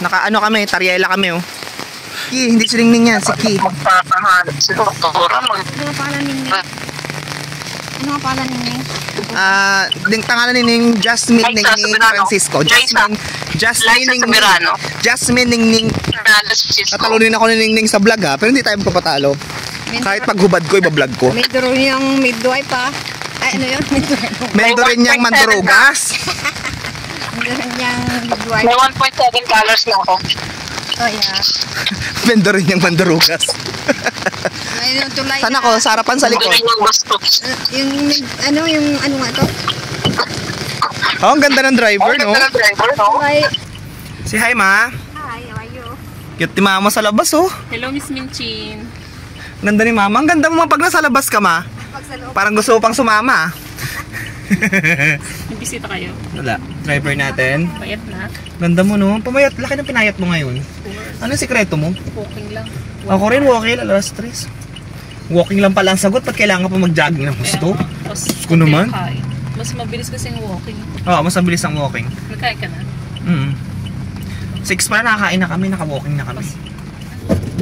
Naka ano kami, taryela kami oh. Ki, hindi si Ningning yan, si Ki. Magpapahanap si Doktora. Ano nga pala Ningning? Ano nga pala Ningning? Ding tangalan ni Ning Jasmine Ningning Francisco. Jasmine Ningning. Tatalunin ako ni Ningning sa vlog ha, pero hindi tayo magpapatalo. Kahit paghubad ko, ibablog ko. May duro niyang midwife pa. Ay, ano yun? May duro niyang mandurugas. May duro niyang midwife. May 1.7 colors na ako. Oh, yeah. May duro niyang mandurugas. Ayun yung tulay. Saan ako? Sa harapan, sa likod. Yung ano nga to? Oh, ang ganda ng driver, no? Hi. Si hi, ma. Hi, how are you? Cute ni mama sa labas, oh. Hello, Miss Minchin. Ganda ni mama. Ang ganda mo pag nasa labas ka, ma. Parang gusto mo pang sumama. May bisita kayo. Wala. Driver natin. Payat na. Ganda mo, no? Pumayat. Laki ng pinayat mo ngayon. Ano sikreto mo? Walking lang. Ako rin, walking. Alas 3. Walking lang pala ang sagot. Pag kailangan pa mag-jogging ng gusto. Gusto naman. Mas mabilis kasi yung walking. Oo, mas mabilis ang walking. Nagkain ka na? 6 pa na, nakakain na kami. Naka-walking na kami.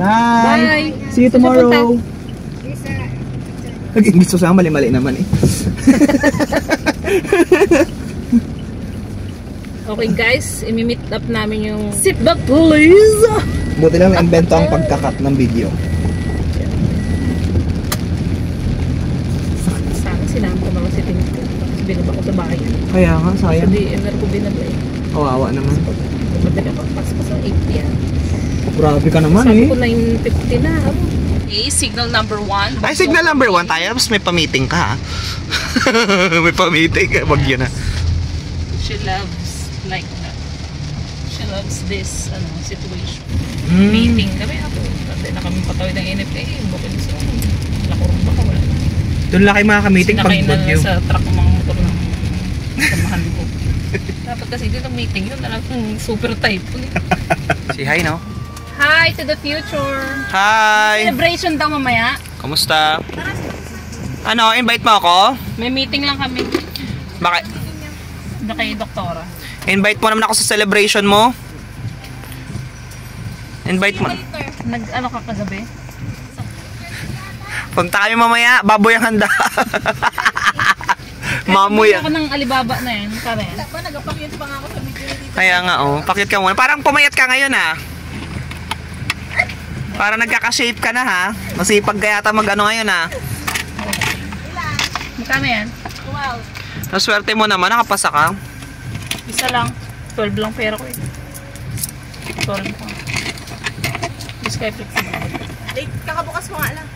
Bye! See you tomorrow! Nag-English sa mali-mali naman eh. Okay guys, imi-meet up namin yung sit back please! Buti lang may invento ang pagkakat ng video. Sana sinama ko mga siting ko. Binaba ko sa bahay. Kaya nga, sayang. Hindi, ener ko binabay. Kawawa naman. Madali ako paspas ng 8 yan. Grabe ka naman Sabi eh. ko 9:50 na. Okay, signal number 1. Ay, signal number 1 tayo. Tapos may pa-meeting ka ha. May pa-meeting ka. Wag yun ha. She loves like that. She loves this situation. Mm. Meeting kami ako. Kasi na kami patawid ng inip eh. Bukod sa lakurong baka wala. Doon lang kayo makaka-meeting pag Sinakay na bagyo. sa truck ng mga motor ng samahan ko. Dapat kasi dito meeting yun. Alam kong super type. Si hi, no? Hi to the future. Hi! Celebration daw mamaya. Kamusta? Ano, invite mo ako? May meeting lang kami. Bakit? Na kay Doktora. Invite mo naman ako sa celebration mo. Invite mo. Nag-ano ka kagabi? Punta kami mamaya. Baboy ang handa. Mamoy. Ako ng Alibaba na yan. Kare. Kaya nga, oh. Pakit ka muna. Parang pumayat ka ngayon, ha? Para nagkaka-shape ka na, ha? Masipag kaya yata mag-ano ngayon, ha? Magkano yan? Wow. Naswerte mo naman, nakapasa ka. Isa lang. 12 lang pera ko eh. 12 lang. Just kaya flexible. Late, kakabukas mo nga lang.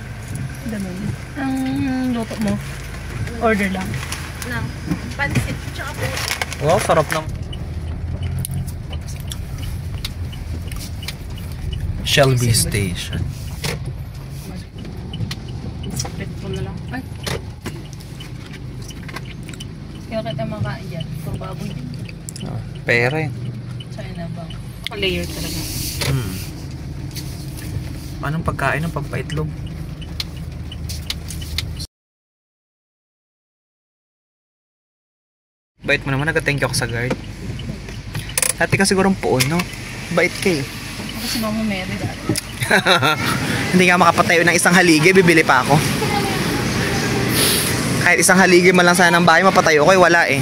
Ganun. Ang luto mo. Order lang. Nang pansit, tsaka po. Wow, sarap ng Shelby Station. Split ko na lang. Ay. Kaya kita makain dyan. Puro baboy. Pera eh. China bang? Layer talaga. Anong pagkain ng pagpaitlog? Bait mo naman, nag-thank you ako sa guard. Dati ka sigurong puon, no? Bait ka eh. Ako si Mama Mary dati. Hindi nga makapatayo ng isang haligi, bibili pa ako. Kahit isang haligi man lang sana ng bahay, mapatayo ko eh, wala eh.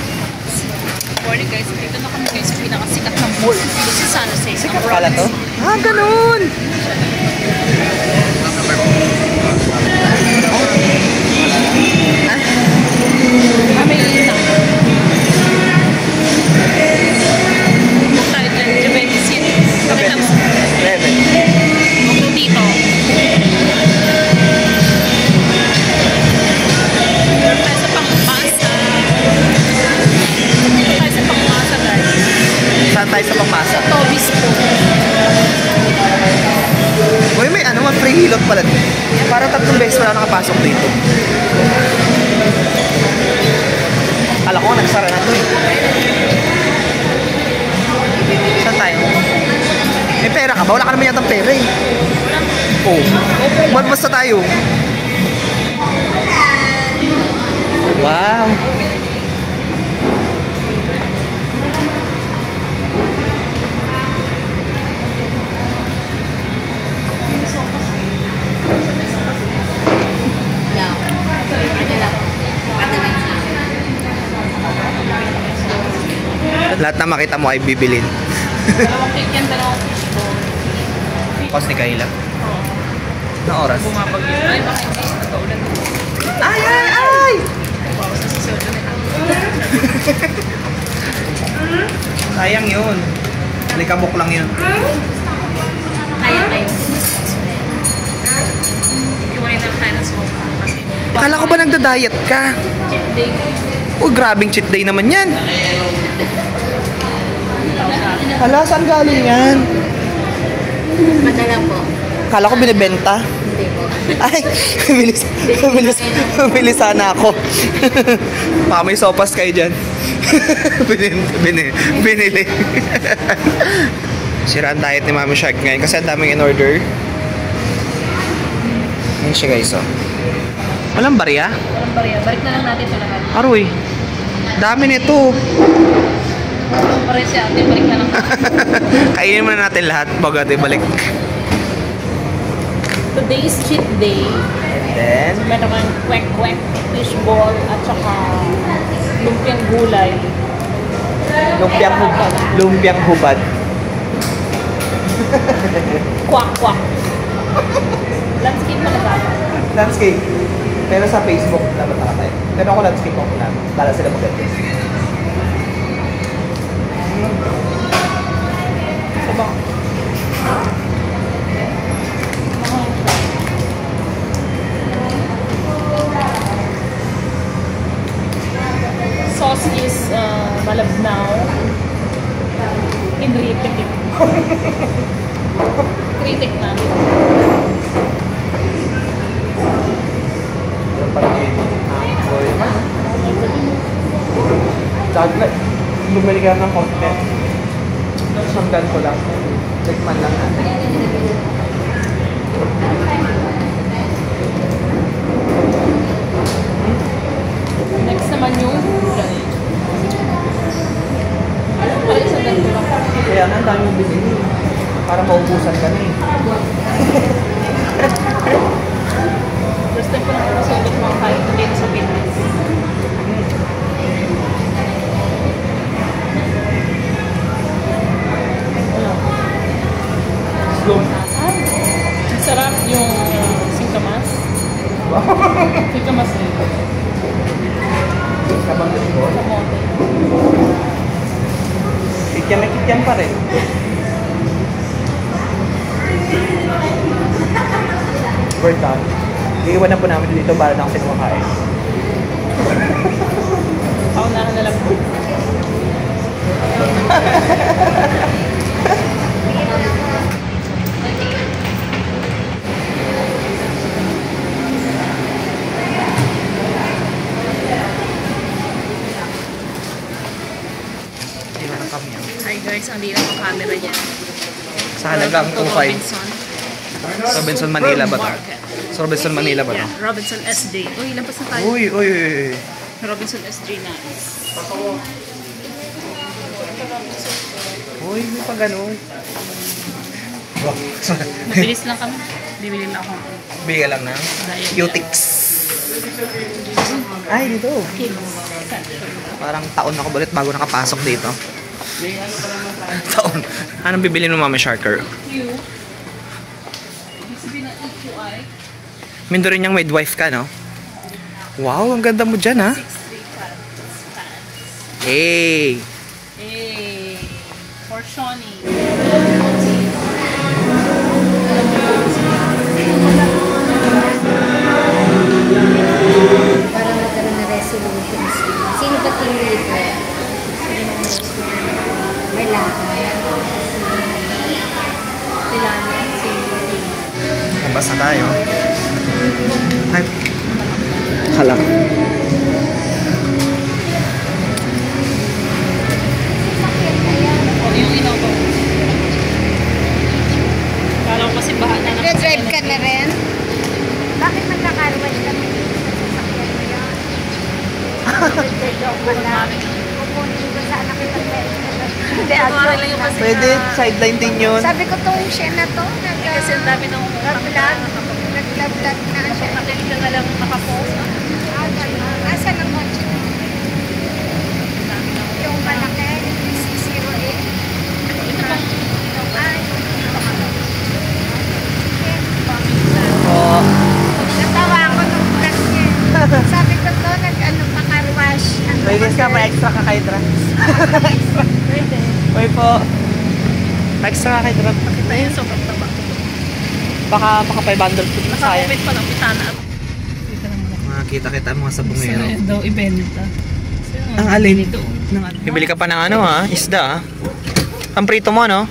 Morning guys, dito na kami guys sa pinakasikat ng mall. Dito sa San Jose. Sikat pala to? Ah, ganun! Kami na. Buk tayo dyan, Japan City. Pakita mo. Buk dito. Meron tayo sa pangmasa. Meron tayo sa pangmasa guys. Saan tayo sa pangmasa? Sa Tobis po. Uy, may ano, may free hilot pala. Para 3 beses wala nakapasok dito. Kala ko, nagsara na to eh. Saan tayo? May pera ka ba? Wala ka naman yatang pera eh. Oh. Basta tayo. Wow. Lahat na makita mo ay bibilin. Dalawang cake yan, dalawang fishball. Kos ni Kayla. Oo. Na oras? Bumabagyo. Ay, baka hindi. Nagkaulan. Ay, ay, ay! Bawas na si Sojo na ito. Sayang yun. Likabok lang yun. Kaya tayo. Iwain lang tayo ng smoke. Kasi Akala ko ba nagda-diet ka? cheat day. Uy, grabing cheat day naman yan. Hala, saan galing yan? Madala po. Akala ko binibenta. Hindi po. Ay, bilis sana ako. Baka may sopas kayo dyan. Binili. Sira ang diet ni Mami Shark ngayon kasi ang daming in-order. Yan siya guys, oh. Walang barya? Walang bariya. Balik na lang natin ito lahat. Aroy, dami nito. Walang bariya si ate. Balik na lang. Kainin muna natin lahat bago natin balik. Today is cheat day. Then, So, meron kang kwek-kwek, fishball, at saka lumpiang gulay. lumpiang hubad. Kwak-kwak. Landscape pala tayo. Landscape. Pero sa Facebook, dapat nakatayo. Pero ako landscape ako na. Para sila maganda. Diba? Sauce is malabnaw. Inritik. Kritik namin. Chocolate. Bumili ka ng content. Samdan ko lang. Tikman lang natin. Next naman yung gulay. Para isang ganito lang. Kaya nga, ang dami yung binili. Para maubusan ka na eh. First time ko lang ako sa ulit mga kain dito sa Pilipinas. Slow. Ang sarap yung singkamas. Singkamas din. Kabanggit ko. Kamote. Kityan na kityan pa rin. We're done. Iiwan na po namin dito para na kasi kumakain. Paunahan na lang po. Iiwan na kami. Hi guys, ang liit ang camera niya. Sa halagang Welcome to 2.5. Robinson. Robinson, Manila ba ito? Market. Sa Robinson, Manila ba ito? Yeah, Robinson SD. Uy, lampas na tayo. Uy, uy, uy, uy. Robinson SD nice. Uy, may pa ganun. Mabilis lang kami. Bibili lang ako. Bigyan lang na. Diet. Cutix. Ay, dito. Kids section. Parang taon ako ulit bago nakapasok dito. Taon. Anong bibili mo, Mami Sharker? Q. Ibig sabihin ng EQI. Mindo rin niyang midwife ka, no? Wow, ang ganda mo dyan, ha? 6'3 pants. Hey! Hey. For Shawnee. Para magkaroon na resolution. Sino ba team leader? May lahat. Tilani. Nabasa tayo. Ay. Hala. O, yung inaw ko. Kala ko kasi baha na lang. Nag-drive ka na rin? Bakit nagkakarwash kami dito sa sasakyan mo yan? Kukunin ko sa anak kita. Hindi, Parang lang yung kasi Pwede, sideline din yun. Sabi ko tong siya na to, kasi ang dami nung nag-vlog na siya. nakinig ka na lang nakapost. Asan ang kotse? Yung malaki, extra kakaidra. Pwede. Uy po. Extra kakaidra. Kita yan, sobrang taba. Baka 500 po na sayang. Nakakupit pa ng pitana. Dito lang muna. Makakita-kita ang mga sabungero. Gusto daw ibenta. Ang alin? Ng ano? Bibili ka pa ng ano ha? Isda ha? Ang prito mo no?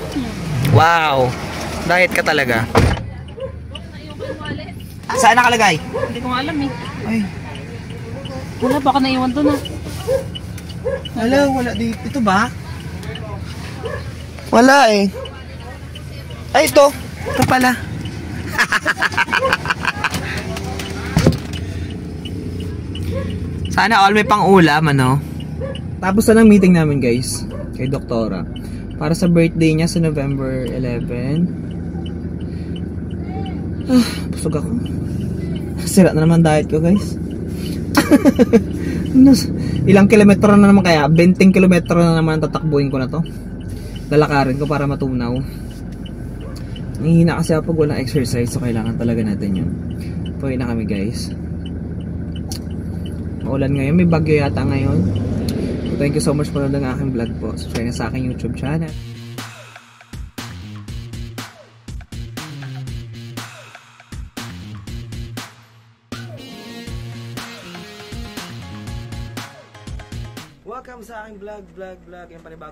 Wow! Diet ka talaga. Saan nakalagay? Hindi ko nga alam eh. Ay. Wala, baka naiwan doon ah. Wala dito. Ito ba? Wala eh. Ay, ito. Ito pala. Sana all may pang ulam, ano? Tapos na ng meeting namin, guys. Kay Doktora. Para sa birthday niya sa November 11. Busog ako. Sira na naman diet ko, guys. Ilang kilometro na naman kaya? 20 kilometro na naman tatakbuhin ko na to. Lalakarin ko para matunaw. Nangihina kasi ako pag walang exercise, so kailangan talaga natin yun. Pauwi na kami, guys. Maulan ngayon, may bagyo yata ngayon. So, thank you so much for ng aking vlog po. Subscribe na sa aking YouTube channel. Welcome sa aking vlog. Yung panibago.